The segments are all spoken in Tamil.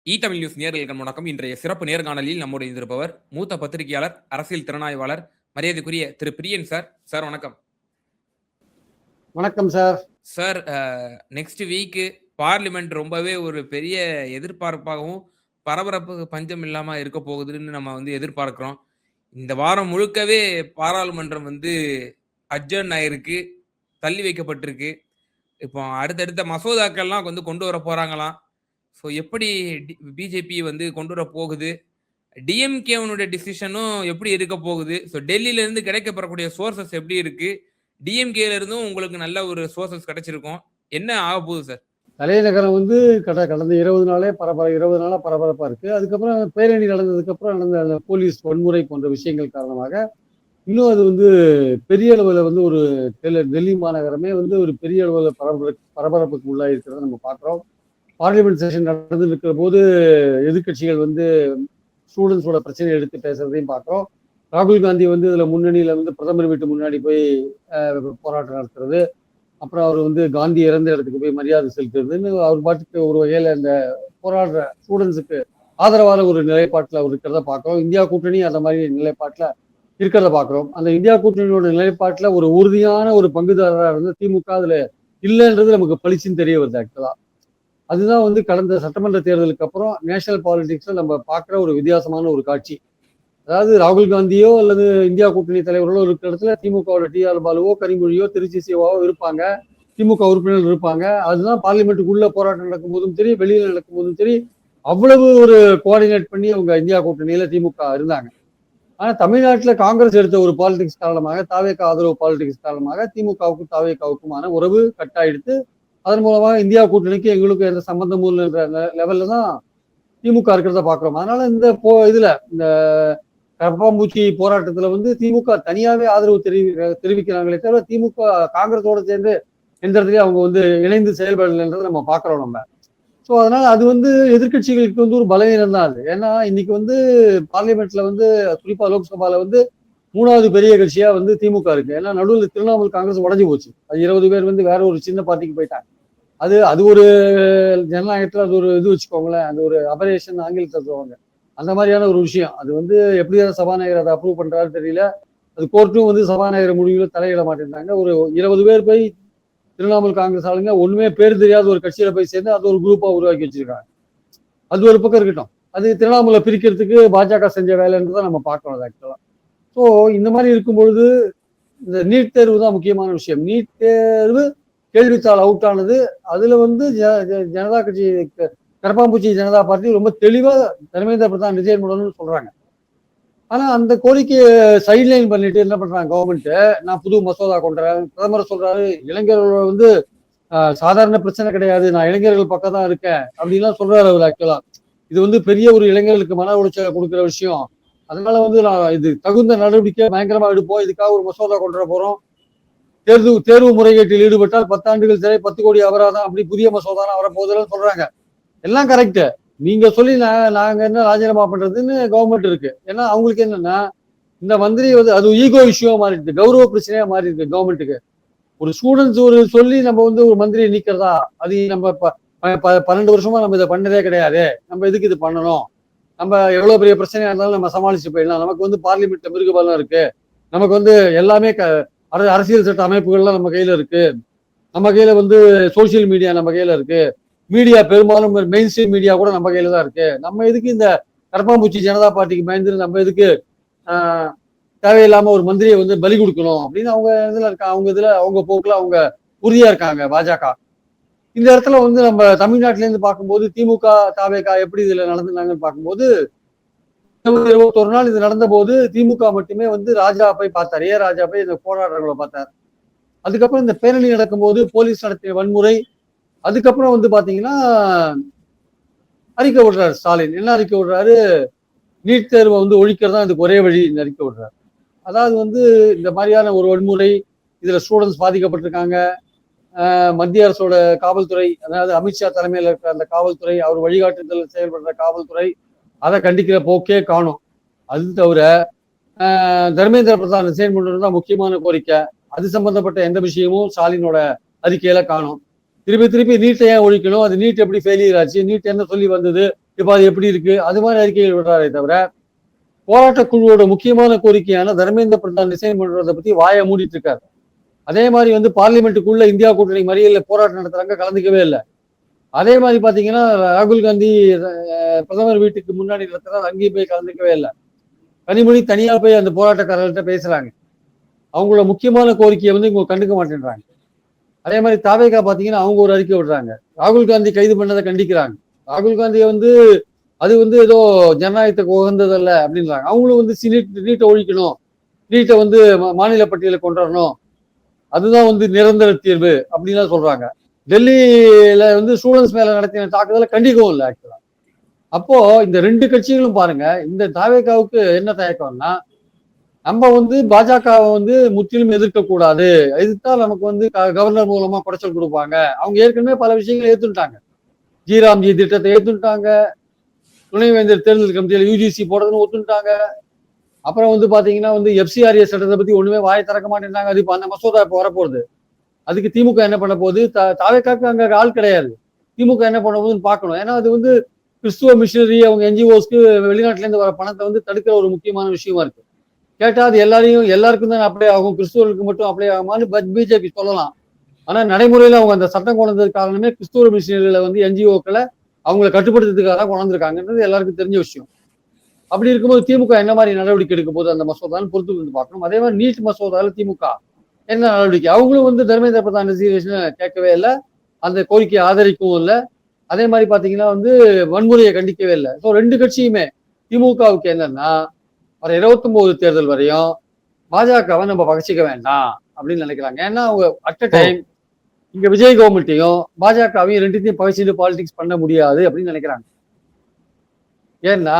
தமிழ் நியூஸ் நேயர்களுக்கு வணக்கம். இன்றைய சிறப்பு நேர்காணலில் நம்முடைய இருப்பவர் மூத்த பத்திரிகையாளர், அரசியல் திறனாய்வாளர், மரியாதைக்குரிய திரு பிரியன் சார். சார் வணக்கம். வணக்கம் sir. Sir, next week parliament ரொம்பவே ஒரு பெரிய எதிர்பார்ப்பாகவும் பரபரப்பு பஞ்சம் இல்லாம இருக்க போகுதுன்னு நம்ம எதிர்பார்க்கிறோம். இந்த வாரம் முழுக்கவே பாராளுமன்றம் அட்ஜர்ன் ஆயிருக்கு, தள்ளி வைக்கப்பட்டிருக்கு. இப்போ அடுத்தடுத்த மசோதாக்கள்லாம் கொண்டு வர போறாங்களாம். ஸோ எப்படி பிஜேபி கொண்டு வர போகுது, டிஎம்கேவனுடைய டிசிஷனும் எப்படி இருக்க போகுது, ஸோ டெல்லியிலேருந்து கிடைக்கப்பெறக்கூடிய சோர்சஸ் எப்படி இருக்கு, டிஎம்கேல இருந்தும் உங்களுக்கு நல்ல ஒரு சோர்சஸ் கிடைச்சிருக்கும், என்ன ஆக போகுது சார்? தலைநகரம் கடந்த 20 நாளா பரபரப்பா இருக்கு. அதுக்கப்புறம் பேரணி நடந்ததுக்கப்புறம் நடந்த அந்த போலீஸ் வன்முறை போன்ற விஷயங்கள் காரணமாக இன்னும் அது பெரிய அளவில் ஒரு டெல்லி மாநகரமே ஒரு பெரிய அளவில் பரபரப்புக்கு உள்ளாயிருக்கிறத நம்ம பார்க்குறோம். பார்லிமெண்ட் செஷன் நடந்து இருக்கிற போது எதிர்கட்சிகள் ஸ்டூடெண்ட்ஸோட பிரச்சனையை எடுத்து பேசுறதையும் பார்க்குறோம். ராகுல் காந்தி இதுல முன்னணியில பிரதமர் வீட்டு முன்னாடி போய் போராட்டம் நடத்துறது, அப்புறம் அவர் காந்தி இறந்த இடத்துக்கு போய் மரியாதை செலுத்துறதுன்னு அவர் பாட்டுக்கு ஒரு வகையில இந்த போராடுற ஸ்டூடெண்ட்ஸுக்கு ஆதரவான ஒரு நிலைப்பாட்டில் அவர் இருக்கிறத பார்க்குறோம். இந்தியா கூட்டணி அந்த மாதிரி நிலைப்பாட்டில் இருக்கிறத பார்க்குறோம். அந்த இந்தியா கூட்டணியோட நிலைப்பாட்டில் ஒரு உறுதியான ஒரு பங்குதாரராக திமுக அதுல இல்லைன்றது நமக்கு பளிச்சுன்னு தெரிய வருது. ஆக்சுவலா அதுதான் கடந்த சட்டமன்ற தேர்தலுக்கு அப்புறம் நேஷனல் பாலிடிக்ஸ்ல நம்ம பார்க்குற ஒரு வித்தியாசமான ஒரு காட்சி. அதாவது ராகுல் காந்தியோ அல்லது இந்தியா கூட்டணி தலைவர்களோ இருக்கிற இடத்துல திமுகவோட டிஆர் பாலுவோ, கனிமொழியோ, திருச்சி சிவாவோ இருப்பாங்க, திமுக உறுப்பினர்கள் இருப்பாங்க. அதுதான் பார்லிமெண்ட்டுக்குள்ள போராட்டம் நடக்கும் போதும் சரி, வெளியில நடக்கும் போதும் சரி, அவ்வளவு ஒரு கோஆர்டினேட் பண்ணி அவங்க இந்தியா கூட்டணியில திமுக இருந்தாங்க. ஆனா தமிழ்நாட்டுல காங்கிரஸ் எடுத்த ஒரு பாலிடிக்ஸ் காரணமாக, தாவேக ஆதரவு பாலிடிக்ஸ் காரணமாக திமுகவுக்கும் தாவேகாவுக்குமான உறவு கட்டாயிடுத்து. அதன் மூலமாக இந்தியா கூட்டணிக்கு எங்களுக்கு எந்த சம்பந்தமும் இல்லைன்ற லெவல்ல தான் திமுக இருக்கிறத பாக்குறோம். அதனால இதுல இந்த கரப்பாம்பூச்சி போராட்டத்துல திமுக தனியாவே ஆதரவு தெரிவிக்கிறாங்களே தவிர திமுக காங்கிரஸோட சேர்ந்து எந்த இடத்துலயும் அவங்க இணைந்து செயல்படலைன்றதை நம்ம பாக்குறோம் நம்ம. ஸோ அதனால அது எதிர்கட்சிகளுக்கு ஒரு பலவீனம் தான் அது. ஏன்னா இன்னைக்கு பார்லிமெண்ட்ல குறிப்பா லோக்சபால 3வது பெரிய கட்சியா திமுக இருக்கு. ஏன்னா நடுவில் திரிணாமுல் காங்கிரஸ் உடஞ்சி போச்சு. அது 20 பேர் வேற ஒரு சின்ன பார்ட்டிக்கு போயிட்டாங்க. அது ஒரு ஜனநாயகத்துல அது ஒரு இது வச்சுக்கோங்களேன், அது ஒரு அபரேஷன் ஆங்கிலத்தில் சொல்லுவாங்க. அந்த மாதிரியான ஒரு விஷயம். அது எப்படியாவது சபாநாயகர் அதை அப்ரூவ் பண்றாரு தெரியல. அது கோர்ட்டும் சபாநாயகர் முடிவுல தலையிட மாட்டேங்கிறாங்க. ஒரு 20 பேர் போய் திரிணாமுல் காங்கிரஸ் ஆளுங்க ஒண்ணுமே பேர் தெரியாத ஒரு கட்சியில போய் சேர்ந்து அது ஒரு குரூப்பா உருவாக்கி வச்சிருக்காங்க. அது ஒரு பக்கம் இருக்கட்டும். அது திரிணாமுலை பிரிக்கிறதுக்கு பாஜக செஞ்ச வேலைன்றதான் நம்ம பார்க்கணும் ஆக்சுவலா. ஸோ இந்த மாதிரி இருக்கும் பொழுது இந்த நீட் தேர்வு தான் முக்கியமான விஷயம். நீட் தேர்வு கேள்வித்தாள் அவுட் ஆனது. அதுல ஜனதா கட்சி, கரப்பாம்பூச்சி ஜனதா பார்ட்டி ரொம்ப தெளிவா தர்மேந்திர பிரதான் ரிசைன் பண்ணணும்னு சொல்றாங்க. ஆனா அந்த கோரிக்கையை சைட்லைன் பண்ணிட்டு என்ன பண்றாங்க கவர்மெண்ட், நான் புது மசோதா கொண்டுறேன். பிரதமர் சொல்றாரு இளைஞர்களோட சாதாரண பிரச்சனை கிடையாது, நான் இளைஞர்கள் பக்கம் தான் இருக்கேன் அப்படின்லாம் சொல்றாரு அவர். ஆக்சுவலா இது பெரிய ஒரு இளைஞர்களுக்கு மன உளைச்சலை கொடுக்குற விஷயம். அதனால நான் இது தகுந்த நடவடிக்கை பயங்கரமா எடுப்போம், இதுக்காக ஒரு மசோதா கொண்டு வர போறோம், தேர்வு முறைகேட்டில் ஈடுபட்டால் 10 ஆண்டுகள் சிறை, 10 கோடி அபராதம், அப்படி புதிய மசோதா வரப்போகுதுன்னு சொல்றாங்க. எல்லாம் கரெக்ட். நீங்க சொல்லி நாங்க என்ன ராஜினாமா பண்றதுன்னு கவர்மெண்ட் இருக்கு. ஏன்னா அவங்களுக்கு என்னன்னா இந்த மந்திரி அது ஈகோ இஷ்யூவா மாறி இருக்கு, கௌரவ பிரச்சனையா மாறி இருக்கு கவர்மெண்ட்டுக்கு. ஒரு ஸ்டூடெண்ட்ஸ் சொல்லி நம்ம ஒரு மந்திரியை நீக்கிறதா, அது நம்ம 12 வருஷமா நம்ம இதை பண்ணதே கிடையாது, நம்ம எதுக்கு இது பண்ணணும், நம்ம எவ்வளவு பெரிய பிரச்சனையா இருந்தாலும் நம்ம சமாளிச்சு போயிடலாம், நமக்கு பார்லிமெண்ட்ல மிருகபலம் இருக்கு, நமக்கு எல்லாமே அரசியல் சட்ட அமைப்புகள்லாம் நம்ம கையில இருக்கு, நம்ம கையில சோசியல் மீடியா நம்ம கையில இருக்கு, மீடியா பெரும்பாலும் மெயின் ஸ்ட்ரீம் மீடியா கூட நம்ம கையில தான் இருக்கு, நம்ம எதுக்கு இந்த கரப்பாம்பூச்சி ஜனதா பார்ட்டிக்கு பயந்து நம்ம எதுக்கு தேவையில்லாம ஒரு மந்திரியை பலி கொடுக்கணும் அப்படின்னு அவங்க இதுல இருக்காங்க. அவங்க போக்குல அவங்க உறுதியா இருக்காங்க பாஜக. இந்த இடத்துல நம்ம தமிழ்நாட்டில இருந்து பார்க்கும்போது திமுக தாவேகா எப்படி இதுல நடந்துனாங்கன்னு பார்க்கும்போது 21 நாள் இது நடந்த போது திமுக மட்டுமே ராஜா போய் பார்த்தார், ராஜா போய் இந்த போராட்டங்களை பார்த்தார். அதுக்கப்புறம் இந்த பேரணி நடக்கும்போது போலீஸ் நடத்திய வன்முறை, அதுக்கப்புறம் பாத்தீங்கன்னா அறிக்கை விடுறாரு ஸ்டாலின். என்ன அறிக்கை விடுறாரு, நீட் தேர்வை ஒழிக்கிறதா இதுக்கு ஒரே வழி அறிக்கை விடுறாரு. அதாவது இந்த மாதிரியான ஒரு வன்முறை, இதுல ஸ்டூடெண்ட்ஸ் பாதிக்கப்பட்டிருக்காங்க, மத்திய அரசோட காவல்துறை, அதாவது அமித்ஷா தலைமையில் இருக்கிற அந்த காவல்துறை, அவர் வழிகாட்டுதல் செயல்படுற காவல்துறை அதை கண்டிக்கிற போக்கே காணும். அது தவிர தர்மேந்திர பிரதான் ரிசைன் பண்றதுதான் முக்கியமான கோரிக்கை. அது சம்பந்தப்பட்ட எந்த விஷயமும் ஸ்டாலினோட அறிக்கையில காணும். திருப்பி நீட்டை ஏன் ஒழிக்கணும், அது நீட் எப்படி ஃபெயிலியர் ஆச்சு, நீட் என்ன சொல்லி வந்தது, இப்ப அது எப்படி இருக்கு, அது மாதிரி அறிக்கைகள் விடுறாரே தவிர போராட்ட குழுவோட முக்கியமான கோரிக்கையான தர்மேந்திர பிரதான் ரிசைன் பண்றதை பத்தி வாயை மூடிட்டு இருக்காரு. அதே மாதிரி வந்து பார்லிமெண்ட்டுக்குள்ள இந்தியா கூட்டணி மறியல்ல போராட்டம் நடத்துறாங்க, கலந்துக்கவே இல்லை. அதே மாதிரி பாத்தீங்கன்னா ராகுல் காந்தி பிரதமர் வீட்டுக்கு முன்னாடி நடத்துறாரு, அங்கேயும் போய் கலந்துக்கவே இல்லை. கனிமொழி தனியா போய் அந்த போராட்டக்காரர்கள்ட்ட பேசுறாங்க. அவங்களோட முக்கியமான கோரிக்கையை வந்து இவங்க கண்டுக்க மாட்டேன்றாங்க. அதே மாதிரி தாவேகா பாத்தீங்கன்னா அவங்க ஒரு அறிக்கை விடுறாங்க, ராகுல் காந்தி கைது பண்ணதை கண்டிக்கிறாங்க. ராகுல் காந்தியை வந்து அது வந்து ஏதோ ஜனநாயகத்துக்கு உகந்ததல்ல அப்படின்றாங்க. அவங்களும் வந்து நீட்டை ஒழிக்கணும், நீட்டை வந்து மாநில பட்டியலை கொண்டு வரணும், அதுதான் வந்து நிரந்தர தீர்வு அப்படின்லாம் சொல்றாங்க. டெல்லியில வந்து ஸ்டூடெண்ட்ஸ் மேல நடத்தின தாக்குதலை கண்டிக்கவும் இல்லை ஆக்சுவலா. அப்போ இந்த ரெண்டு கட்சிகளும் பாருங்க, இந்த தாவேகாவுக்கு என்ன தயக்கம்னா, நம்ம வந்து பாஜகவை வந்து முற்றிலும் எதிர்க்க கூடாது, எதிர்த்தா நமக்கு வந்து கவர்னர் மூலமா குடைச்சல் கொடுப்பாங்க. அவங்க ஏற்கனவே பல விஷயங்களை ஏத்துட்டாங்க. ஜிராம்ஜி திட்டத்தை ஏத்துட்டாங்க, துணைவேந்தர் தேர்தல் கமிட்டியில யூஜிசி போடுறதுன்னு ஒத்துட்டாங்க. அப்புறம் வந்து பாத்தீங்கன்னா வந்து எஃப்சிஆர்ஏ சட்டத்தை பத்தி ஒண்ணுமே வாயை திறக்க மாட்டேங்கிறாங்க. அது இப்ப அந்த மசோதா இப்ப வரப்போகுது. அதுக்கு திமுக என்ன பண்ண போகுது, தாவேகாக்கு அங்க ஆள் கிடையாது. திமுக என்ன பண்ண போகுதுன்னு பார்க்கணும். ஏன்னா அது வந்து கிறிஸ்துவ மிஷினரி அவங்க என்ஜிஓஸ்க்கு வெளிநாட்டுல இருந்து வர பணத்தை வந்து தடுக்கிற ஒரு முக்கியமான விஷயமா இருக்கு. கேட்டா அது எல்லாருக்கும் தான் அப்ளை ஆகும், கிறிஸ்துவர்களுக்கு மட்டும் அப்ளை ஆகுமான்னு பிஜேபி சொல்லலாம். ஆனா நடைமுறையில அவங்க அந்த சட்டம் கொண்டு வந்தது காரணமே கிறிஸ்துவ மிஷினரிகளை வந்து என்ஜிஓக்களை அவங்களை கட்டுப்படுத்துறதுக்காக தான் கொண்டு வந்திருக்காங்கன்றது எல்லாருக்கும் தெரிஞ்ச விஷயம். அப்படி இருக்கும்போது திமுக என்ன மாதிரி நடவடிக்கை எடுக்க போது அந்த மசோதான்னு பொறுத்து வந்து பார்க்கணும். அதே மாதிரி நீட் மசோதாவில் திமுக என்ன நடவடிக்கை, அவங்களும் வந்து தர்மேந்திர பிரதான் ரெசிக்னேஷன் கேட்கவே இல்லை, அந்த கோரிக்கையை ஆதரிக்கவும் இல்லை. அதே மாதிரி பாத்தீங்கன்னா வந்து வன்முறையை கண்டிக்கவே இல்லை. ஸோ ரெண்டு கட்சியுமே திமுகவுக்கு என்னன்னா, வர 29 தேர்தல் வரையும் பாஜகவை நம்ம பகச்சிக்க வேண்டாம் அப்படின்னு நினைக்கிறாங்க. ஏன்னா அவங்க அட் அ டைம் இங்க விஜய் கவர்மெண்ட்டையும் பாஜகவையும் ரெண்டுத்தையும் பகச்சிட்டு பாலிடிக்ஸ் பண்ண முடியாது அப்படின்னு நினைக்கிறாங்க. ஏன்னா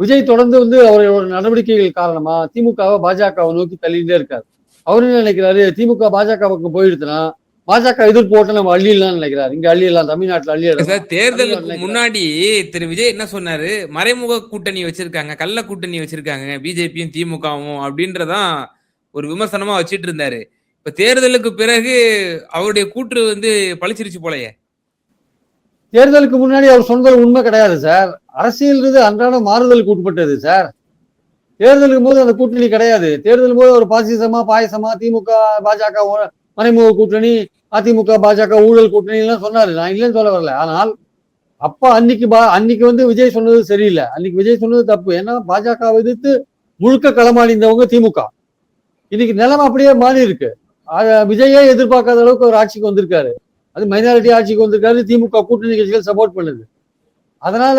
விஜய் தொடர்ந்து வந்து அவரோட நடவடிக்கைகள் காரணமா திமுகவை பாஜகவை நோக்கி தள்ளிட்டே இருக்காரு. அவரு என்ன நினைக்கிறாரு, திமுக பாஜக பக்கம் போயிடுச்சுன்னா பாஜக எதிர்ப்பு ஓட்ட நம்ம அள்ளிடலாம்னு நினைக்கிறாரு. இங்க அள்ளிடலாம், தமிழ்நாட்டுல அள்ளிடலாம். தேர்தலுக்கு முன்னாடி திரு விஜய் என்ன சொன்னாரு, மறைமுக கூட்டணி வச்சிருக்காங்க, கள்ள கூட்டணி வச்சிருக்காங்க பிஜேபியும் திமுகவும் அப்படின்றதான் ஒரு விமர்சனமா வச்சிட்டு இருந்தாரு. இப்ப தேர்தலுக்கு பிறகு அவருடைய கூற்று வந்து பழிச்சிருச்சு போலயே. தேர்தலுக்கு முன்னாடி அவர் சொன்னது உண்மை கிடையாது சார். அரசியல் அன்றாட மாறுதலுக்கு உட்பட்டது சார். தேர்தலுக்கு போது அந்த கூட்டணி கிடையாது. தேர்தல் போது ஒரு பாசிசமா பாயசமா திமுக பாஜக மறைமுக கூட்டணி, அதிமுக பாஜக ஊழல் கூட்டணி எல்லாம் சொன்னாரு. நான் இல்லைன்னு சொல்ல வரல. ஆனால் அப்ப அன்னைக்கு வந்து விஜய் சொன்னது சரியில்லை, அன்னைக்கு விஜய் சொன்னது தப்பு. ஏன்னா பாஜக எதிர்த்து முழுக்க களமாடிந்தவங்க திமுக. இன்னைக்கு நிலைமை அப்படியே மாறி இருக்கு. விஜயே எதிர்பார்க்காத அளவுக்கு ஒரு ஆட்சிக்கு வந்திருக்காரு. அது மைனாரிட்டி ஆட்சிக்கு வந்திருக்காரு, திமுக கூட்டணி கட்சிகள் சப்போர்ட் பண்ணுது. அதனால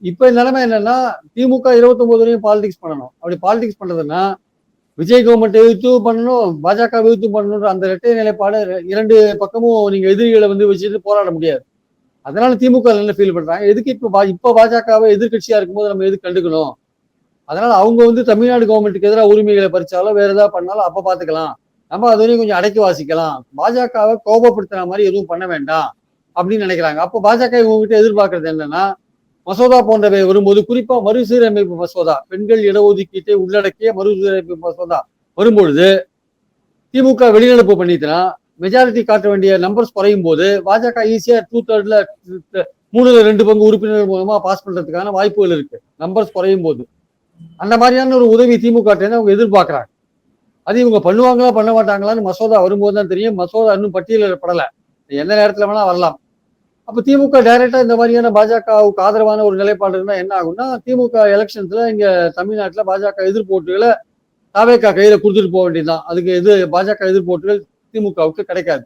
இப்ப நிலைமை என்னன்னா, திமுக 29 பாலிடிக்ஸ் பண்ணணும். அப்படி பாலிடிக்ஸ் பண்றதுன்னா விஜய் கவர்மெண்ட் எதிர்த்து பண்ணணும், பாஜக எதிர்த்து பண்ணணும். அந்த இரட்டை நிலைப்பாடு இரண்டு பக்கமும் நீங்க எதிரிகளை வந்து வச்சுட்டு போராட முடியாது. அதனால திமுக என்ன ஃபீல் பண்றாங்க, எதுக்கு இப்ப பாஜகவை எதிர்கட்சியா இருக்கும்போது நம்ம எதுக்கு கண்டுக்கணும். அதனால அவங்க வந்து தமிழ்நாடு கவர்மெண்ட்டுக்கு எதிராக உரிமைகளை பறிச்சாலும் வேற ஏதாவது பண்ணாலும் அப்ப பாத்துக்கலாம், நம்ம அது வரையும் கொஞ்சம் அடக்கி வாசிக்கலாம், பாஜகவை கோபப்படுத்துற மாதிரி எதுவும் பண்ண வேண்டாம் அப்படின்னு நினைக்கிறாங்க. அப்போ பாஜக இவங்ககிட்ட எதிர்பார்க்கறது என்னன்னா, மசோதா போன்றவை வரும்போது, குறிப்பா மறுசீரமைப்பு மசோதா, பெண்கள் இடஒதுக்கீட்டை உள்ளடக்கிய மறுசீரமைப்பு மசோதா வரும்பொழுது திமுக வெளிநடப்பு பண்ணிட்டுனா மெஜாரிட்டி காட்ட வேண்டிய நம்பர்ஸ் குறையும் போது பாஜக ஈஸியா 2/3 3/2 உறுப்பினர்கள் மூலமா பாஸ் பண்றதுக்கான வாய்ப்புகள் இருக்கு, நம்பர்ஸ் குறையும் போது. அந்த மாதிரியான ஒரு உதவி திமுக அவங்க எதிர்பார்க்கிறாங்க. அது இவங்க பண்ணுவாங்களா பண்ண மாட்டாங்களான்னு மசோதா வரும்போது தான் தெரியும். மசோதா இன்னும் பட்டியலிடப்படலை, எந்த நேரத்துல வேணா வரலாம். அப்ப திமுக டைரக்டா இந்த மாதிரியான பாஜகவுக்கு ஆதரவான ஒரு நிலைப்பாடு இருந்தா என்ன ஆகும்னா, திமுக எலெக்ஷன்ஸ்ல இங்க தமிழ்நாட்டுல பாஜக எதிர்ப்பு ஓட்டுகளை தாவேகா கையில கொடுத்துட்டு போக வேண்டியதுதான். அதுக்கு பாஜக எதிர்ப்பு ஓட்டுகள் திமுகவுக்கு கிடைக்காது.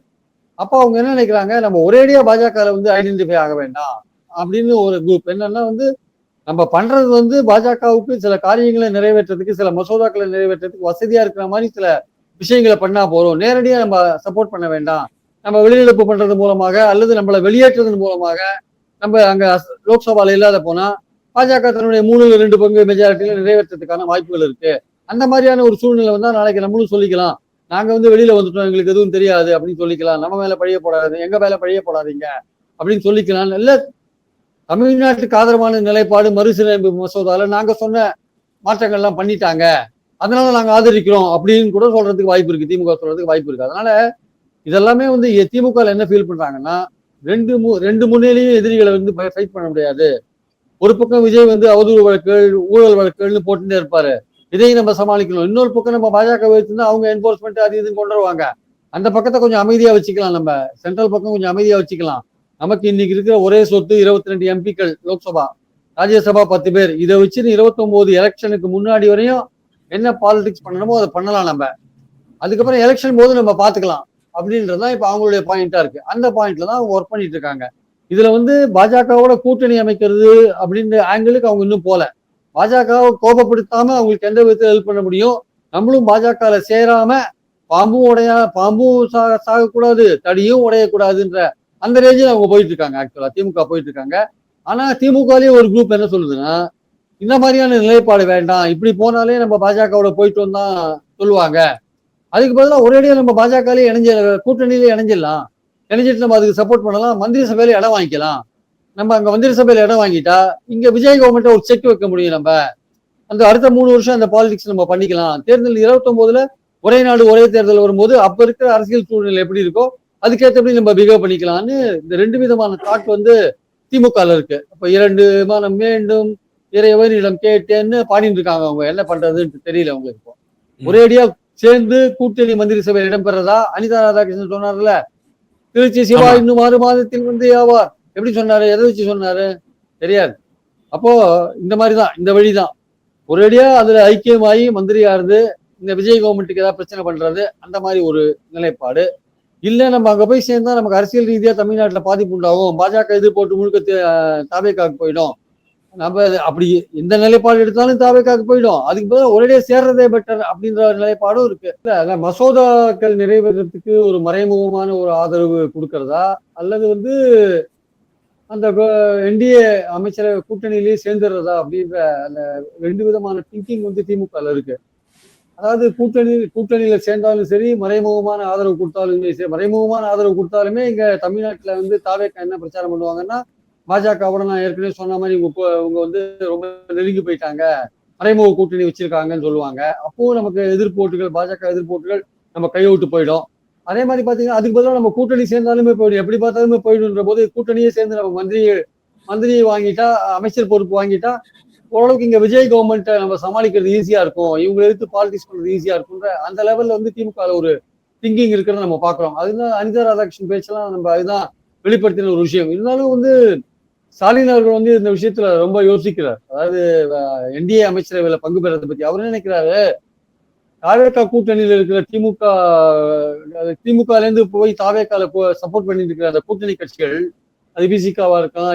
அப்ப அவங்க என்ன நினைக்கிறாங்க, நம்ம ஒரேடியா பாஜக வந்து ஐடென்டிஃபை ஆக வேண்டாம் அப்படின்னு ஒரு குரூப் என்னன்னா வந்து, நம்ம பண்றது வந்து பாஜகவுக்கு சில காரியங்களை நிறைவேற்றதுக்கு, சில மசோதாக்களை நிறைவேற்றதுக்கு வசதியா இருக்கிற மாதிரி சில விஷயங்களை பண்ணா போறோம், நேரடியா நம்ம சப்போர்ட் பண்ண வேண்டாம், நம்ம வெளியிழப்பு பண்றது மூலமாக அல்லது நம்மளை வெளியேற்றுவதன் மூலமாக நம்ம அங்க லோக்சபால இல்லாத போனா பாஜக தன்னுடைய 3/2 மெஜாரிட்டியில நிறைவேற்றதுக்கான வாய்ப்புகள் இருக்கு. அந்த மாதிரியான ஒரு சூழ்நிலை வந்தா நாளைக்கு நம்மளும் சொல்லிக்கலாம், நாங்க வந்து வெளியில வந்துட்டோம், எங்களுக்கு எதுவும் தெரியாது அப்படின்னு சொல்லிக்கலாம், நம்ம மேல பழிய போடாது, எங்க மேல பழிய போடாதீங்க அப்படின்னு சொல்லிக்கலாம். இல்ல தமிழ்நாட்டுக்கு ஆதரவான நிலைப்பாடு மறுசீரமைப்பு மசோதால நாங்க சொன்ன மாற்றங்கள்லாம் பண்ணிட்டாங்க, அதனால நாங்க ஆதரிக்கிறோம் அப்படின்னு கூட சொல்றதுக்கு வாய்ப்பு இருக்கு, திமுக சொல்றதுக்கு வாய்ப்பு இருக்கு. அதனால இதெல்லாமே வந்து திமுக என்ன ஃபீல் பண்றாங்கன்னா, ரெண்டு முன்னிலையும் எதிரிகளை வந்து ஃபைட் பண்ண முடியாது, ஒரு பக்கம் விஜய் வந்து அவதூறு வழக்குகள், ஊழல் வழக்குகள்னு போட்டுட்டே இருப்பாரு. இதையும் நம்ம சமாளிக்கணும். இன்னொரு பக்கம் நம்ம பாஜக வைத்திருந்தா அவங்க என்போர்ஸ்மெண்ட் அது இதுன்னு கொண்டு வருவாங்க. அந்த பக்கத்தை கொஞ்சம் அமைதியா வச்சுக்கலாம். நம்ம சென்ட்ரல் பக்கம் கொஞ்சம் அமைதியா வச்சுக்கலாம். நமக்கு இன்னைக்கு இருக்கிற ஒரே சொத்து 22 எம்பிக்கள் லோக்சபா, ராஜ்யசபா 10 பேர். இதை வச்சு 29 எலெக்ஷனுக்கு முன்னாடி வரையும் என்ன பாலிடிக்ஸ் பண்ணணுமோ அதை பண்ணலாம் நம்ம. அதுக்கப்புறம் எலெக்ஷன் போது நம்ம பாத்துக்கலாம் அப்படின்றதுதான் இப்ப அவங்களுடைய பாயிண்டா இருக்கு. அந்த பாயிண்ட்ல தான் அவங்க ஒர்க் பண்ணிட்டு இருக்காங்க. இதுல வந்து பாஜகவோட கூட்டணி அமைக்கிறது அப்படின்ற ஆங்கிளுக்கு அவங்க இன்னும் போல. பாஜகவை கோபப்படுத்தாம அவங்களுக்கு எந்த விதத்தில் ஹெல்ப் பண்ண முடியும், நம்மளும் பாஜக சேராம பாம்பும் சாகக்கூடாது, தடியும் உடையக்கூடாதுன்ற அந்த ரேஞ்சில் அவங்க போயிட்டு இருக்காங்க. ஆக்சுவலா திமுக போயிட்டு இருக்காங்க. ஆனா திமுகலயே ஒரு குரூப் என்ன சொல்லுதுன்னா, இந்த மாதிரியான நிலைப்பாடு வேண்டாம், இப்படி போனாலே நம்ம பாஜகவோட போயிட்டு தான் சொல்லுவாங்க. அதுக்கு பதிலாக ஒரேடியா நம்ம பாஜகலயே கூட்டணியிலே இணைஞ்சிடலாம். இணைஞ்சிட்டு நம்ம அதுக்கு சப்போர்ட் பண்ணலாம். மந்திரி சபையில இடம் வாங்கிக்கலாம். நம்ம அங்க மந்திரி சபையில இடம் வாங்கிட்டா இங்க விஜய் கவர்மெண்ட் ஒரு செக் வைக்க முடியும். நம்ம அந்த அடுத்த 3 வருஷம் அந்த பாலிடிக்ஸ் நம்ம பண்ணிக்கலாம். தேர்தல் 29ல ஒரே நாடு ஒரே தேர்தல் வரும்போது அப்ப இருக்கிற அரசியல் சூழ்நிலை எப்படி இருக்கோ அதுக்கேற்றபடி நம்ம பிஹேவ் பண்ணிக்கலாம்னு இந்த 2 விதமான தாட் வந்து திமுக இருக்கு. அப்ப 2 விதமான மீண்டும் இறைவனிடம் கேட்டேன்னு பாடிட்டு இருக்காங்க. அவங்க என்ன பண்றதுன்னு தெரியல அவங்களுக்கு. இப்போ ஒரேடியா சேர்ந்து கூட்டணி மந்திரி சபையில் இடம்பெறதா அனிதா ராதாகிருஷ்ணன் சொன்னார்ல, திருச்சி சிவா இன்னும் 6 மாதத்தில் வந்து ஆவார். எப்படி சொன்னாரு, எதை வச்சு சொன்னாரு தெரியாது. அப்போ இந்த மாதிரிதான், இந்த வழிதான் ஒரேடியா அதுல ஐக்கியமாயி மந்திரியா இருந்து இந்த விஜய் கவர்மெண்ட்டுக்கு ஏதாவது பிரச்சனை பண்றது, அந்த மாதிரி ஒரு நிலைப்பாடு. இல்ல நம்ம அங்க போய் சேர்ந்தா நமக்கு அரசியல் ரீதியா தமிழ்நாட்டுல பாதிப்பு உண்டாகும், பாஜக இது போட்டு முழுக்க தாவேக்காக்கு போயிடும், நம்ம அப்படி எந்த நிலைப்பாடு எடுத்தாலும் தாவேக்காக்கு போயிடும், அதுக்கு பதிலாக ஒரேடியா சேர்றதே பெட்டர் அப்படின்ற நிலைப்பாடும் இருக்கு. இல்ல மசோதாக்கள் நிறைவேறதுக்கு ஒரு மறைமுகமான ஒரு ஆதரவு கொடுக்கறதா, அல்லது வந்து அந்த என்டிஏ அமைச்சரவை கூட்டணியிலேயே சேர்ந்துடுறதா அப்படின்ற அந்த 2 விதமான திங்கிங் வந்து திமுக இருக்கு. அதாவது கூட்டணியில சேர்ந்தாலும் சரி, மறைமுகமான ஆதரவு கொடுத்தாலுமே சரி. மறைமுகமான ஆதரவு கொடுத்தாலுமே இங்க தமிழ்நாட்டுல வந்து தாவேக்கா என்ன பிரச்சாரம் பண்ணுவாங்கன்னா, பாஜகவோட நான் ஏற்கனவே சொன்ன மாதிரி இவங்க வந்து ரொம்ப நெருங்கி போயிட்டாங்க, மறைமுக கூட்டணி வச்சிருக்காங்கன்னு சொல்லுவாங்க. அப்பவும் நமக்கு எதிர்ப்போட்டுகள், பாஜக எதிர்ப்போட்டுகள் நம்ம கைவிட்டு போயிடும். அதே மாதிரி பாத்தீங்கன்னா அதுக்கு பதிலாக நம்ம கூட்டணி சேர்ந்தாலுமே போயிடும், எப்படி பார்த்தாலுமே போயிடுன்ற போது கூட்டணியே சேர்ந்து நம்ம மந்திரியை வாங்கிட்டா, அமைச்சர் பொறுப்பு வாங்கிட்டா ஓரளவுக்கு இங்க விஜய் கவர்மெண்ட் நம்ம சமாளிக்கிறது ஈஸியா இருக்கும், இவங்க எடுத்து பாலிடிக்ஸ் பண்றது ஈஸியா இருக்கும்ன்ற அந்த லெவல்ல வந்து திமுக ஒரு திங்கிங் இருக்கிறத நம்ம பாக்குறோம். அதுதான் அனிதா ராதாகிருஷ்ணன் பேச்செல்லாம் நம்ம அதுதான் வெளிப்படுத்தின ஒரு விஷயம். இருந்தாலும் வந்து ஸ்டாலின் அவர்கள் வந்து இந்த விஷயத்துல ரொம்ப யோசிக்கிறார். அதாவது என்டிஏ அமைச்சரவையில பங்கு பெறதை பத்தி அவர் நினைக்கிறாரு, தாவேக்கா கூட்டணியில இருக்கிற திமுகல இருந்து போய் தாவேக்கால சப்போர்ட் பண்ணிட்டு இருக்கிற அந்த கூட்டணி கட்சிகள், அது பிசிகாவா இருக்கலாம்,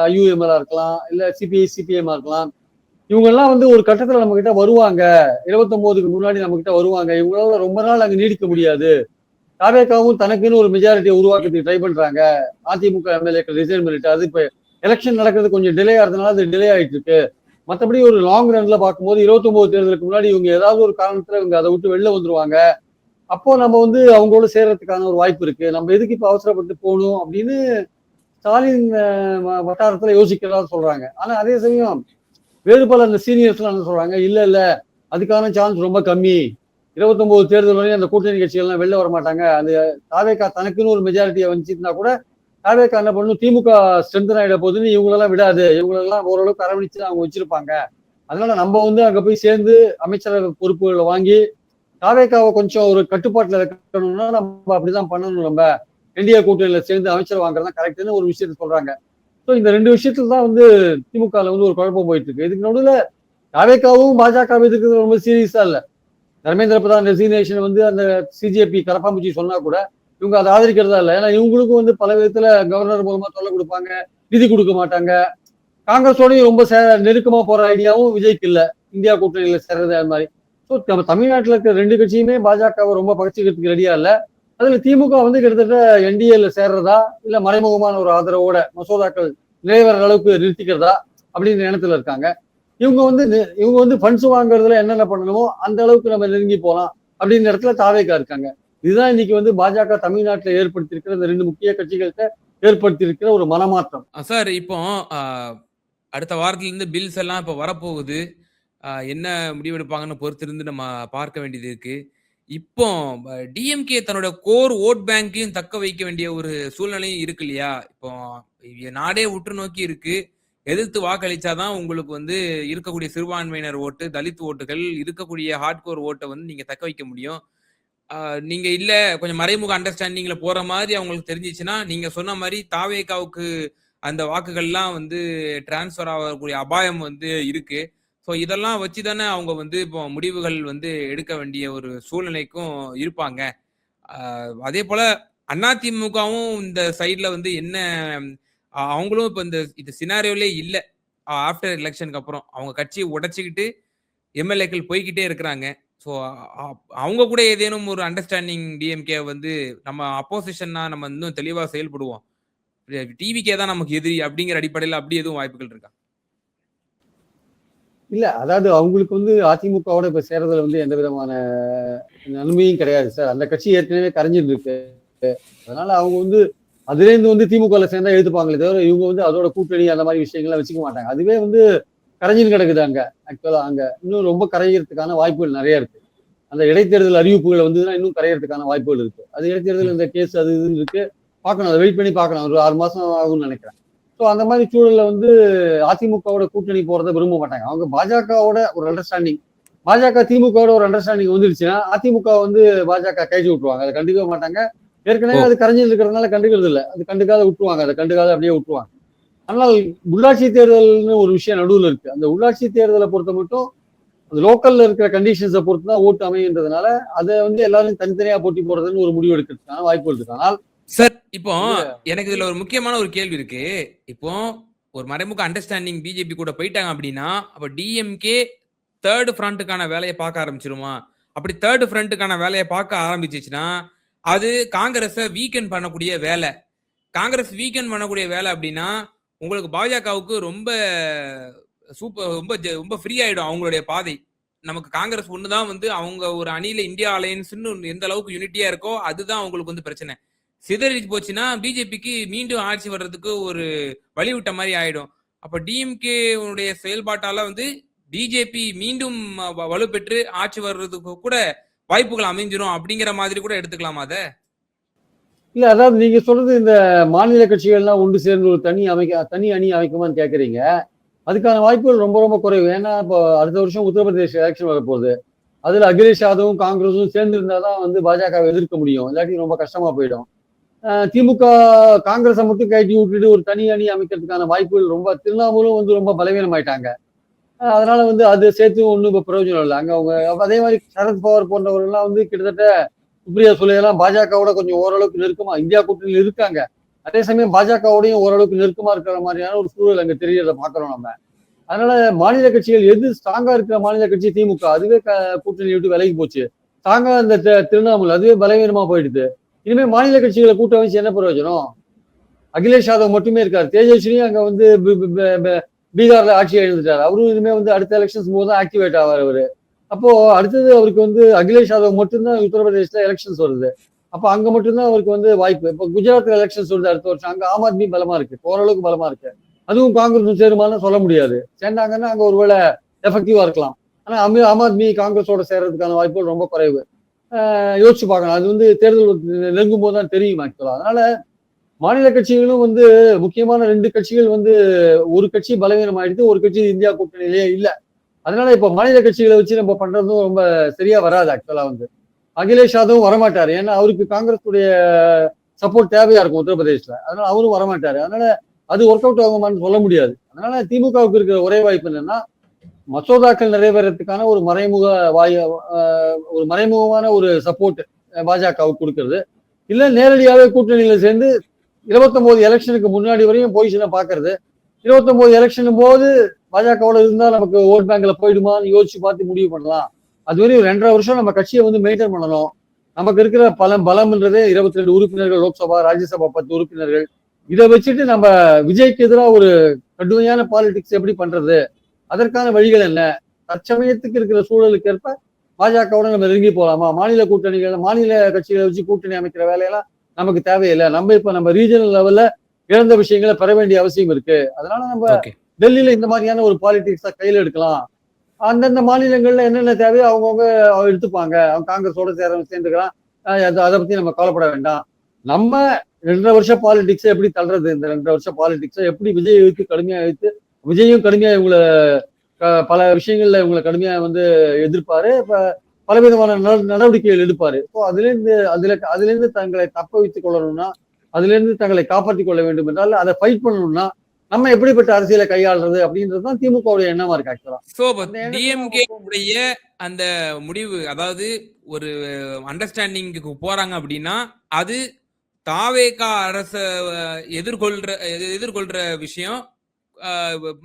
ஐயுஎம்எல் இருக்கலாம், இல்ல சிபிஐ சிபிஎம் இருக்கலாம், இவங்க எல்லாம் வந்து ஒரு கட்டத்துல நம்ம கிட்ட வருவாங்க, 29க்கு முன்னாடி நம்ம கிட்ட வருவாங்க, இவங்களால ரொம்ப நாள் அங்க நீடிக்க முடியாது, தாவேக்காவும் தனக்குன்னு ஒரு மெஜாரிட்டியை உருவாக்குறதுக்கு ட்ரை பண்றாங்க, அதிமுக எம்எல்ஏக்கள் ரிசைன் பண்ணிட்டு, அது இப்ப எலெக்ஷன் நடக்கிறது கொஞ்சம் டிலே ஆகிறதுனால அது டிலே ஆயிட்டு இருக்கு. மற்றபடி ஒரு லாங் ரன்ல பார்க்கும்போது 29 தேர்தலுக்கு முன்னாடி இவங்க ஏதாவது ஒரு காரணத்துல இவங்க அதை விட்டு வெளில வந்துருவாங்க. அப்போ நம்ம வந்து அவங்களோட சேர்றதுக்கான ஒரு வாய்ப்பு இருக்கு, நம்ம எதுக்கு இப்ப அவசரப்பட்டு போகணும் அப்படின்னு ஸ்டாலின் வட்டாரத்துல யோசிக்கிறதா சொல்றாங்க. ஆனா அதே சமயம் வேறு பல அந்த சீனியர்ஸ் எல்லாம் என்ன சொல்றாங்க, இல்ல அதுக்கான சான்ஸ் ரொம்ப கம்மி, 29 தேர்தல் வரையும் அந்த கூட்டணி கட்சிகள் எல்லாம் வெளில வர மாட்டாங்க, அது தாவேக்கா தனக்குன்னு ஒரு மெஜாரிட்டியை வந்துச்சுன்னா கூட தாவேக்கா என்ன பண்ணும், திமுக ஸ்ட்ரென்தன் ஆயிட போகுதுன்னு இவங்களெல்லாம் விடாது, இவங்களெல்லாம் ஓரளவுக்கு அரவணைச்சு அவங்க வச்சிருப்பாங்க, அதனால நம்ம வந்து அங்க போய் சேர்ந்து அமைச்சரவை பொறுப்புகளை வாங்கி தாவேக்காவை கொஞ்சம் ஒரு கட்டுப்பாட்டுல வைக்கணும்னா நம்ம அப்படிதான் பண்ணணும், நம்ம என்டிஏ கூட்டணியில சேர்ந்து அமைச்சர் வாங்குறதா கரெக்ட்னு ஒரு விஷயத்த சொல்றாங்க. ஸோ இந்த 2 விஷயத்துல தான் வந்து திமுகல வந்து ஒரு குழப்பம் போயிட்டு இருக்கு. இதுக்கு நடுவில் தாவேக்காவும் பாஜக எதிர்க்கிறது ரொம்ப சீரியஸா இல்ல. தர்மேந்திர பிரதான் ரெசிக்னேஷன் வந்து அந்த சிஜேபி கரப்பாம்பூச்சி சொன்னா கூட இவங்க அதை ஆதரிக்கிறதா இல்லை. ஏன்னா இவங்களுக்கும் வந்து பல விதத்துல கவர்னர் மூலமா தொல்லை கொடுப்பாங்க, நிதி கொடுக்க மாட்டாங்க. காங்கிரஸோடய ரொம்ப நெருக்கமா போற ஐடியாவும் விஜய்க்கு இல்ல, இந்தியா கூட்டணியில சேர்றது அது மாதிரி. ஸோ நம்ம தமிழ்நாட்டில் இருக்கிற 2 கட்சியுமே பாஜகவை ரொம்ப பகிர்ச்சிக்கிறதுக்கு ரெடியா இல்லை. அதுல திமுக வந்து கிட்டத்தட்ட என்டிஏல சேர்றதா இல்ல மறைமுகமான ஒரு ஆதரவோட மசோதாக்கள் நிறைவேற அளவுக்கு நிறுத்திக்கிறதா அப்படின்னு எண்ணத்துல இருக்காங்க. இவங்க வந்து ஃபண்ட்ஸ் வாங்குறதுல என்னென்ன பண்ணணுமோ அந்த அளவுக்கு நம்ம நெருங்கி போகலாம் அப்படின்ற இடத்துல தாவேக்கா இருக்காங்க. இதுதான் இன்னைக்கு வந்து பாஜக தமிழ்நாட்டில் ஏற்படுத்தியிருக்கிற இந்த 2 முக்கிய கட்சிகள்கிட்ட ஏற்படுத்தியிருக்கிற ஒரு மனமாற்றம். சார் இப்போ அடுத்த வாரத்துல இருந்து பில்ஸ் எல்லாம் இப்ப வரப்போகுது, என்ன முடிவெடுப்பாங்கன்னு பொறுத்திருந்து நம்ம பார்க்க வேண்டியது இருக்கு. இப்போ டிஎம்கே தன்னோட கோர் ஓட் பேங்கையும் தக்க வைக்க வேண்டிய ஒரு சூழ்நிலையும் இருக்கு இல்லையா? இப்போ நாடே உற்று நோக்கி இருக்கு. எதிர்த்து வாக்களிச்சாதான் உங்களுக்கு வந்து இருக்கக்கூடிய சிறுபான்மையினர் ஓட்டு, தலித் ஓட்டுகள், இருக்கக்கூடிய ஹார்ட்கோர் ஓட்ட வந்து நீங்க தக்க வைக்க முடியும். நீங்க இல்ல கொஞ்சம் மறைமுக அண்டர்ஸ்டாண்டிங்ல போற மாதிரி அவங்களுக்கு தெரிஞ்சுச்சுன்னா, நீங்க சொன்ன மாரி தாவேகாவுக்கு அந்த வாக்குகள்லாம் வந்து டிரான்ஸ்ஃபர் ஆகக்கூடிய அபாயம் வந்து இருக்கு. ஸோ இதெல்லாம் வச்சு தானே அவங்க வந்து இப்போ முடிவுகள் வந்து எடுக்க வேண்டிய ஒரு சூழ்நிலைக்கும் இருப்பாங்க. அதேபோல அதிமுகவும் இந்த சைட்ல வந்து என்ன அவங்களும் இப்ப இந்த சினாரியோலயே இல்ல. ஆஃப்டர் எலக்ஷனுக்கு அப்புறம். அவங்க கட்சிய உடைச்சுக்கிட்டு எம்எல்ஏக்கள் போய்க்கிட்டே இருக்கிறாங்க. ஸோ அவங்க கூட ஏதேனும் ஒரு அண்டர்ஸ்டாண்டிங் டிஎம்கே வந்து நம்ம அப்போசிஷன்னா நம்ம இன்னும் தெளிவா செயல்படுவோம். டிவிகே தான் நமக்கு எதிரி அப்படிங்கிற அடிப்படையில அப்படி எதுவும் வாய்ப்புகள் இருக்கா? இல்ல அதாவது அவங்களுக்கு வந்து அதிமுகவோட இப்ப சேர்றதுல வந்து எந்த விதமான நன்மையும் கிடையாது சார். அந்த கட்சி ஏற்கனவே கரைஞ்சிட்டு இருக்கு. அதனால அவங்க வந்து அதுலேருந்து வந்து திமுகல சேர்ந்தா எழுத்துப்பாங்களே தவிர இவங்க வந்து அதோட கூட்டணி அந்த மாதிரி விஷயங்கள்லாம் வச்சுக்க மாட்டாங்க. அதுவே வந்து கரைஞ்சின்னு கிடக்குது அங்க. ஆக்சுவலா அங்க இன்னும் ரொம்ப கரையிறதுக்கான வாய்ப்புகள் நிறைய இருக்கு. அந்த இடைத்தேர்தல் அறிவிப்புகள் வந்ததுன்னா இன்னும் கரையறதுக்கான வாய்ப்புகள் இருக்கு. அது இடைத்தேர்தல் இந்த கேஸ் அது இதுன்னு இருக்கு. பார்க்கணும். அதை வெயிட் பண்ணி பார்க்கணும். ஒரு 6 மாசம் ஆகும்னு நினைக்கிறேன். ஸோ அந்த மாதிரி சூழல்ல வந்து அதிமுகவோட கூட்டணி போறதை விரும்ப மாட்டாங்க. அவங்க பாஜகவோட ஒரு அண்டர்ஸ்டாண்டிங் பாஜக திமுகவோட ஒரு அண்டர்ஸ்டாண்டிங் வந்துருச்சுன்னா அதிமுக வந்து பாஜக கழிச்சு விட்டுருவாங்க. அதை கண்டுக்க மாட்டாங்க. ஏற்கனவே ஓ! அது கரைஞ்சிட்டு இருக்கிறதுனால கண்டுக்கிறது இல்லை. அது கண்டுக்காத விட்டுருவாங்க. அதை கண்டுக்காத அப்படியே விட்டுருவாங்க. ஆனால் உள்ளாட்சி தேர்தல்னு ஒரு விஷயம் நடுவில் இருக்கு. அந்த உள்ளாட்சி தேர்தலை பொறுத்த மட்டும் அந்த லோக்கல்ல இருக்கிற கண்டிஷன்ஸை பொறுத்து தான் ஓட்டு அமைகின்றதுனால அதை வந்து எல்லாரும் தனித்தனியா போட்டி போடுறதுன்னு ஒரு முடிவு எடுக்கிறதுக்கான வாய்ப்புகள் இருக்கு. ஆனால் சார், இப்போ வந்து எனக்கு இதுல ஒரு முக்கியமான ஒரு கேள்வி இருக்கு. இப்போ ஒரு மறைமுக அண்டர்ஸ்டாண்டிங் பிஜேபி கூட போயிட்டாங்க அப்படின்னா, அப்ப டிஎம்கே 3 ஃப்ரண்ட்டுக்கான வேலைய பார்க்க ஆரம்பிச்சுருமா? அப்படி 3 ஃப்ரண்ட்டுக்கான வேலைய பார்க்க ஆரம்பிச்சுச்சுன்னா, அது காங்கிரஸ வீக்கன் பண்ணக்கூடிய வேலை. காங்கிரஸ் வீக்கன் பண்ணக்கூடிய வேலை அப்படின்னா, உங்களுக்கு பாஜகவுக்கு ரொம்ப ரொம்ப ஃப்ரீ ஆயிடும் அவங்களுடைய பாதை. நமக்கு காங்கிரஸ் ஒண்ணு தான் வந்து அவங்க ஒரு அணியில இந்தியா அலையன்ஸ்ன்னு எந்த அளவுக்கு யூனிட்டியா இருக்கோ, அதுதான் அவங்களுக்கு வந்து பிரச்சனை. சிதறி போச்சுன்னா பிஜேபிக்கு மீண்டும் ஆட்சி வர்றதுக்கு ஒரு வழிவிட்ட மாதிரி ஆயிடும். அப்ப டிஎம்கே உடைய செயல்பாட்டால வந்து பிஜேபி மீண்டும் வலுப்பெற்று ஆட்சி வர்றதுக்கு கூட வாய்ப்புகள் அமைஞ்சிரும் அப்படிங்கிற மாதிரி கூட எடுத்துக்கலாமா அத? இல்ல அதாவது நீங்க சொல்றது இந்த மாநில கட்சிகள்லாம் ஒன்று சேர்ந்து ஒரு தனி அணி அமைக்குமான்னு கேக்குறீங்க. அதுக்கான வாய்ப்புகள் ரொம்ப ரொம்ப குறைவு. ஏன்னா இப்போ அடுத்த வருஷம் உத்தரப்பிரதேச எலெக்ஷன் வரப்போகுது. அதுல அகிலேஷ் யாதவும் காங்கிரஸும் சேர்ந்து இருந்தாதான் வந்து பாஜகவை எதிர்க்க முடியும். இல்லாட்டி ரொம்ப கஷ்டமா போயிடும். திமுக காங்கிரஸை மட்டும் கழட்டி விட்டுட்டு ஒரு தனி அணி அமைக்கிறதுக்கான வாய்ப்புகள் ரொம்ப திரிணாமுலும் வந்து ரொம்ப பலவீனமாயிட்டாங்க. அதனால வந்து அது சேர்த்து ஒன்றும் இப்போ பிரயோஜனம் இல்லை. அங்க அவங்க அதே மாதிரி சரத்பவார் போன்றவர்கள்லாம் வந்து கிட்டத்தட்ட சுப்ரியா சுலே எல்லாம் பாஜகவோட கொஞ்சம் ஓரளவுக்கு நெருக்கமா இந்தியா கூட்டணியில் இருக்காங்க. அதே சமயம் பாஜகவோடையும் ஓரளவுக்கு நெருக்கமா இருக்கிற மாதிரியான ஒரு சூழல் அங்க தெரியறத பாக்குறோம் நம்ம. அதனால மாநில கட்சிகள் எது ஸ்ட்ராங்கா இருக்கிற மாநில கட்சி திமுக அதுவே கூட்டணி விட்டு விலகி போச்சு. ஸ்ட்ராங்கா இந்த திரிணாமுல் அதுவே பலவீனமா போயிடுது. இனிமே மாநில கட்சிகளை கூட்ட வச்சு என்ன பிரயோஜனம்? அகிலேஷ் யாதவ் மட்டுமே இருக்காரு. தேஜஸ்வியும் அங்க வந்து பீகார்ல ஆட்சி இழந்துட்டாரு. அவரும் இனிமே வந்து அடுத்த எலெக்ஷன்ஸ் போது தான் ஆக்டிவேட் ஆவார் அவரு. அப்போ அடுத்தது அவருக்கு வந்து அகிலேஷ் யாதவ் மட்டும்தான் உத்தரப்பிரதேசல எலெக்ஷன்ஸ் வருது. அப்ப அங்க மட்டும்தான் அவருக்கு வந்து வாய்ப்பு. இப்போ குஜராத்ல எலெக்ஷன்ஸ் வருது அடுத்த வருஷம். அங்க ஆம் ஆத்மி பலமா இருக்கு. ஓரளவுக்கு பலமா இருக்கு. அதுவும் காங்கிரஸும் சேருமான்னு சொல்ல முடியாது. சேர்ந்தாங்கன்னா அங்க ஒருவேளை எஃபெக்டிவா இருக்கலாம். ஆனா ஆம் ஆத்மி காங்கிரஸோட சேர்றதுக்கான வாய்ப்புகள் ரொம்ப குறைவு. யோசிச்சு பார்க்கணும். அது வந்து தேர்தல் நெருங்கும் போது தான் தெரியும் ஆக்சுவலா. அதனால மாநில கட்சிகளும் வந்து முக்கியமான 2 கட்சிகள் வந்து ஒரு கட்சி பலவீனம் ஆயிடுது, ஒரு கட்சி இந்தியா கூட்டணியிலேயே இல்ல. அதனால இப்ப மாநில கட்சிகளை வச்சு நம்ம பண்றதும் ரொம்ப சரியா வராது ஆக்சுவலா வந்து. அகிலேஷ் யாதவும் வரமாட்டாரு. ஏன்னா அவருக்கு காங்கிரஸ் உடைய சப்போர்ட் தேவையா இருக்கும் உத்தரப்பிரதேசல. அதனால அவரும் வரமாட்டாரு. அதனால அது ஒர்க் அவுட் ஆகுமான்னு சொல்ல முடியாது. அதனால திமுகவுக்கு இருக்கிற ஒரே வாய்ப்பு என்னன்னா மசோதாக்கள் நிறைவேறதுக்கான ஒரு மறைமுகமான ஒரு சப்போர்ட் பாஜகவுக்கு கொடுக்கறது. இல்ல நேரடியாவே கூட்டணியில சேர்ந்து 29 எலெக்ஷனுக்கு முன்னாடி வரையும் பொசிஷனை பாக்குறது. 29 எலெக்ஷன் போது பாஜகவோட இருந்தா நமக்கு ஓட் பேங்க்ல போயிடுமான்னு யோசிச்சு பார்த்து முடிவு பண்ணலாம். அது வரையும் 2.5 வருஷம் நம்ம கட்சியை வந்து மெயின்டைன் பண்ணணும். நமக்கு இருக்கிற பலம்ன்றதே 22 உறுப்பினர்கள் லோக்சபா, ராஜ்யசபா 10 உறுப்பினர்கள். இதை வச்சுட்டு நம்ம விஜய்க்கு எதிராக ஒரு கடுமையான பாலிடிக்ஸ் எப்படி பண்றது? அதற்கான வழிகள் என்ன? தற்சமயத்துக்கு இருக்கிற சூழலுக்கு ஏற்ப பாஜகவோட நம்ம நெருங்கி போலாமா? மாநில கட்சிகளை வச்சு கூட்டணி அமைக்கிற வேலையெல்லாம் நமக்கு தேவையில்லை. நம்ம ரீஜனல் லெவல்ல இழந்த விஷயங்களை பெற வேண்டிய அவசியம் இருக்கு. அதனால நம்ம டெல்லியில இந்த மாதிரியான ஒரு பாலிடிக்ஸா கையில எடுக்கலாம். அந்தந்த மாநிலங்கள்ல என்னென்ன தேவையோ அவங்கவுங்க எடுத்துப்பாங்க. அவங்க காங்கிரஸோட சேர்ந்துக்கிறான். அதை பத்தி நம்ம கவலைப்பட வேண்டாம். நம்ம 2.5 வருஷம் பாலிடிக்ஸை எப்படி தள்ளுறது? இந்த 2.5 வருஷம் பாலிடிக்ஸை எப்படி விஜய் எழுத்து கடுமையா எழுத்து விஜயும் கடுமையா இவங்கள பல விஷயங்கள்ல இவங்களை கடுமையா வந்து எதிர்ப்பாரு. பலவிதமான நடவடிக்கைகள் எடுப்பாரு. ஸோ அதுல இருந்து தங்களை தப்ப வைத்துக் கொள்ளணும்னா, அதுல இருந்து தங்களை காப்பாற்றிக் கொள்ள வேண்டும் என்றால் அதை ஃபைட் பண்ணணும்னா நம்ம எப்படிப்பட்ட அரசியலை கையாளுறது அப்படின்றது தான் திமுகவுடைய எண்ணமா இருக்கு ஆக்சுவலா. சோ அந்த எண்ணத்துல டிஎம்கே அவங்க உடைய அந்த முடிவு, அதாவது ஒரு அண்டர்ஸ்டாண்டிங்க்கு போறாங்க அப்படின்னா அது தாவேகா அரச எதிர்கொள்ற விஷயம்.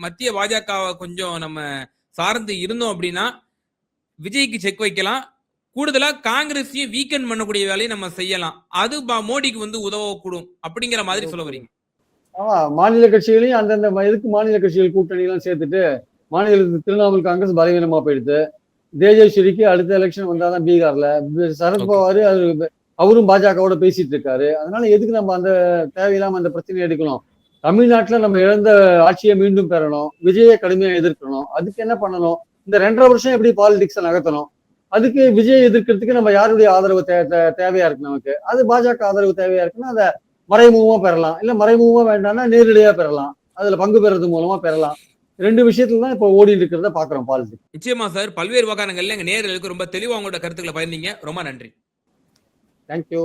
மத்திய பாஜகவை கொஞ்சம் நம்ம சார்ந்து இருந்தோம் அப்படின்னா விஜய்க்கு செக் வைக்கலாம். கூடுதலா காங்கிரஸையும் வீக்கெண்ட் பண்ணக்கூடிய வேலையை நம்ம செய்யலாம். அது மோடிக்கு வந்து உதவக்கூடும் அப்படிங்கிற மாதிரி சொல்ல வரீங்க. ஆமா, மாநில கட்சிகளையும் அந்தந்த எதுக்கு மாநில கட்சிகள் கூட்டணி எல்லாம் சேர்த்துட்டு மாநிலத்துக்கு திரிணாமுல் காங்கிரஸ் பலவீனமா போயிடுது. தேஜஸ்வரிக்கு அடுத்த எலெக்ஷன் வந்தாதான் பீகார்ல சரத்பவார் அவரும் பாஜகவோட பேசிட்டு இருக்காரு. அதனால எதுக்கு நம்ம அந்த தேவையில்லாம அந்த பிரச்சனையை எடுக்கணும்? தமிழ்நாட்டுல நம்ம இழந்த ஆட்சியை மீண்டும் பெறணும், விஜயை கடுமையா எதிர்க்கணும். அதுக்கு என்ன பண்ணணும்? இந்த 2.5 வருஷம் எப்படி பாலிடிக்ஸை நகர்த்தணும்? அதுக்கு விஜய் எதிர்க்கிறதுக்கு நம்ம யாருடைய ஆதரவு தேவையா இருக்கு நமக்கு? அது பாஜக ஆதரவு தேவையா இருக்குன்னா அதை மறைமுகமா பெறலாம், இல்ல மறைமுகமா வேண்டாம்னா நேரடியா பெறலாம், அதுல பங்கு பெறது மூலமா பெறலாம். 2 விஷயத்துல தான் இப்ப ஓடிட்டு இருக்கிறத பாக்குறோம் பாலிடிக்ஸ். நிச்சயமா சார், பல்வேறு விவகாரங்கள்ல எங்க நேயர்களுக்கு ரொம்ப தெளிவா உங்களோட கருத்துக்களை பகிர்ந்தீங்க. ரொம்ப நன்றி. தேங்க்யூ.